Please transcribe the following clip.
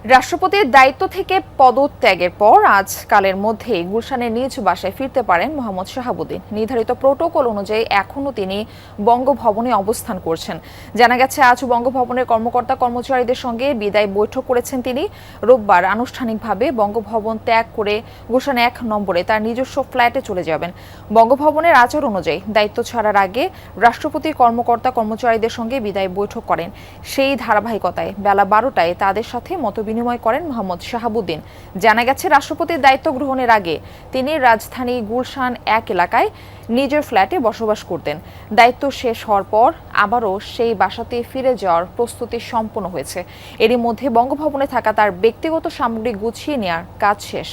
রাষ্ট্রপতির দায়িত্ব থেকে পদত্যাগের পর আজ কালের মধ্যেই গুলশানের নিজ বাসায় ফিরতে পারেন মোহাম্মদ শাহাবুদ্দিন। নির্ধারিত প্রোটোকল অনুযায়ী এখনও তিনি বঙ্গভবনে অবস্থান করছেন। জানা গেছে, আজ বঙ্গভবনের কর্মকর্তা কর্মচারীদের সঙ্গে বিদায় বৈঠক করেছেন তিনি। রোববার আনুষ্ঠানিকভাবে বঙ্গভবন ত্যাগ করে গুলশান ১ নম্বরে তার নিজস্ব ফ্ল্যাটে চলে যাবেন। বঙ্গভবনের আচার অনুযায়ী দায়িত্ব ছাড়ার আগে রাষ্ট্রপতি কর্মকর্তা কর্মচারীদের সঙ্গে বিদায় বৈঠক করেন। সেই ধারাবাহিকতায় বেলা ১২টায় তাদের সাথে মতবিনিময় করেন মোহাম্মদ শাহাবুদ্দিন। জানা গেছে, রাষ্ট্রপতির দায়িত্ব গ্রহণের আগে তিনি রাজধানী গুলশান ১ এলাকায় নিজের ফ্ল্যাটে বসবাস করতেন। দায়িত্ব শেষ হওয়ার পর আবারও সেই বাসাতে ফিরে যাওয়ার প্রস্তুতি সম্পন্ন হয়েছে। এরই মধ্যে বঙ্গভবনে থাকা তার ব্যক্তিগত সামগ্রী গুছিয়ে নেওয়ার কাজ শেষ।